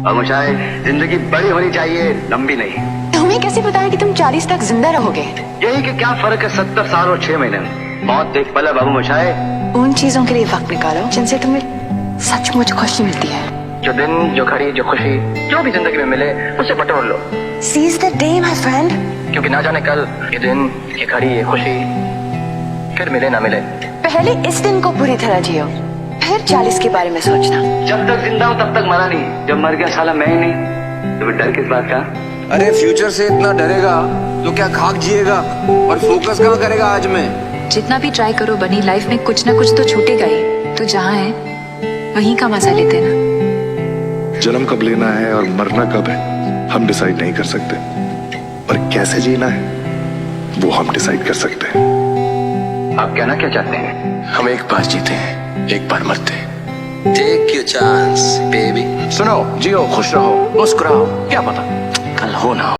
और मुझे जिंदगी बड़ी होनी चाहिए, लंबी नहीं। तुम्हें कैसे पता है कि तुम 40 तक जिंदा रहोगे? यही कि क्या फर्क है 70 साल और 6 महीने में। मौत देख पला बाबू मुझे। उन चीजों के लिए वक्त निकालो जिनसे तुम्हें सचमुच खुशी मिलती है। जो दिन, जो घड़ी, जो खुशी, जो भी जिंदगी में मिले उससे बटोर लो। Seize the day, my friend. क्योंकि ना जाने कल ये दिन, ये घड़ी, ये खुशी फिर मिले ना मिले। पहले इस दिन को पूरी तरह जियो, फिर 40 के बारे में सोचना। जब तक जिंदा हूँ तब तक मरा नहीं, जब मर गया साला मैं ही नहीं, तो फिर डर किस बात का? अरे फ्यूचर से इतना डरेगा तो क्या खाक जिएगा और फोकस कहाँ करेगा आज में? जितना भी ट्राई करो बनी, लाइफ में कुछ ना कुछ तो छूटेगा ही। तो जहाँ है वहीं का मजा लेते ना। जन्म कब लेना है और मरना कब है हम डिसाइड नहीं कर सकते, पर कैसे जीना है वो हम डिसाइड कर सकते हैं। आप कहना क्या चाहते हैं? हम एक बार जीते हैं, एक बार मरते हैं। Take your chance baby. सुनो, जियो, खुश रहो, मुस्कुराओ, क्या पता